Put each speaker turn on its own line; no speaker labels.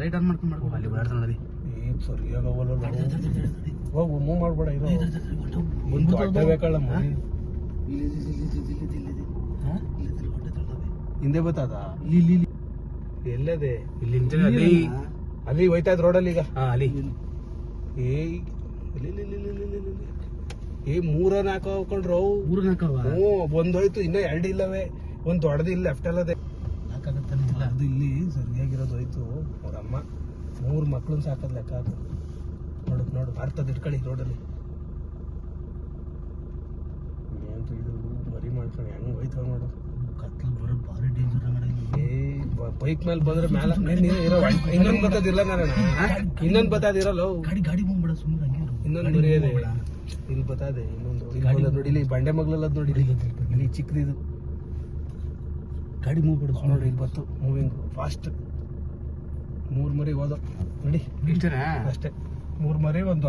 Light on ಮಾಡ್ಕೊಂಡು ಅಲ್ಲಿ ಓಡಾಡ್ತಾನೆ ನೋಡಿ.
ಸರಿಯಾಗವಲ್ಲ ಹೋಗು, ಮೂವ್ ಮಾಡ್ಬೇಡ. ಇದು ಅಡ್ಡ ಬೇಕಲ್ಲ ಮರಿ. ಹಿಂದೆ ಬತ್ತದ ಎಲ್ಲದೆ ಅಲ್ಲಿ ಹೋಯ್ತಾ ಇದ್ ರೋಡಲ್ಲಿ ಈಗ
ಅಲ್ಲಿ
ಮೂರ ನಾಲ್ಕು ಹಾಕೊಂಡ್ರು ಒಂದೋಯ್ತು, ಇನ್ನ ಎರಡು ಇಲ್ಲವೇ, ಒಂದ್ ದೊಡ್ಡದು ಇಲ್ಲಿ ಲೆಫ್ಟ್ ಅಲ್ಲದೆ ಅದು ಇಲ್ಲಿ ಸರಿಯಾಗಿರೋದು ಹೋಯ್ತು. ಅವ್ರಮ್ಮ 3 ಮಕ್ಳನ್ನ ಸಾಕದ್ ಲೆಕ್ಕ ಹಾಕು. ನೋಡು ಅರ್ಥದ ಇಟ್ಕೊಳ್ಳಿ ರೋಡಲ್ಲಿ. ಇದು ಮರಿ ಮಾಡ್ಕೊಂಡು ಹೆಂಗ್ ಹೋಯ್ತವ ನೋಡು.
ಕತ್ಲು ಬರೋದು ಭಾರಿ ಡೇಂಜರ್.
ಬೈಕ್ ಮೇಲೆ ಬಂದ್ರೆ ಮೇಲೆ ಇನ್ನೊಂದ್ ಬತ್ತದಿಲ್ಲ ನಾರಾಯಣ, ಇನ್ನೊಂದ್ ಬತ್ತದಿರಲ್ಲ.
ಗಾಡಿ ಹೋಗ್ಬೇಡ ಸುಮ್ಮನೆ.
ಇನ್ನೊಂದು ಬರೆಯದೆ ಇಲ್ಲಿ ಬತ್ತದೆ, ಇನ್ನೊಂದು ನೋಡಿ ಇಲ್ಲಿ ಬಂಡೆ ಮಗ್ಲಲ್ಲ ನೋಡಿ, ಇಲ್ಲಿ ಚಿಕ್ಕದಿದು
ಗಾಡಿ ಮೂವ್ ಬಿಡು
ನೋಡಿ. ಇಲ್ಲಿ ಬತ್ತು ಮೂವಿಂಗ್ ಫಾಸ್ಟ್. 3 ಮರಿ ಹೋದ ನೋಡಿ,
ಇಷ್ಟೇನಾ?
ಅಷ್ಟೇ 3 ಮರಿ ಒಂದು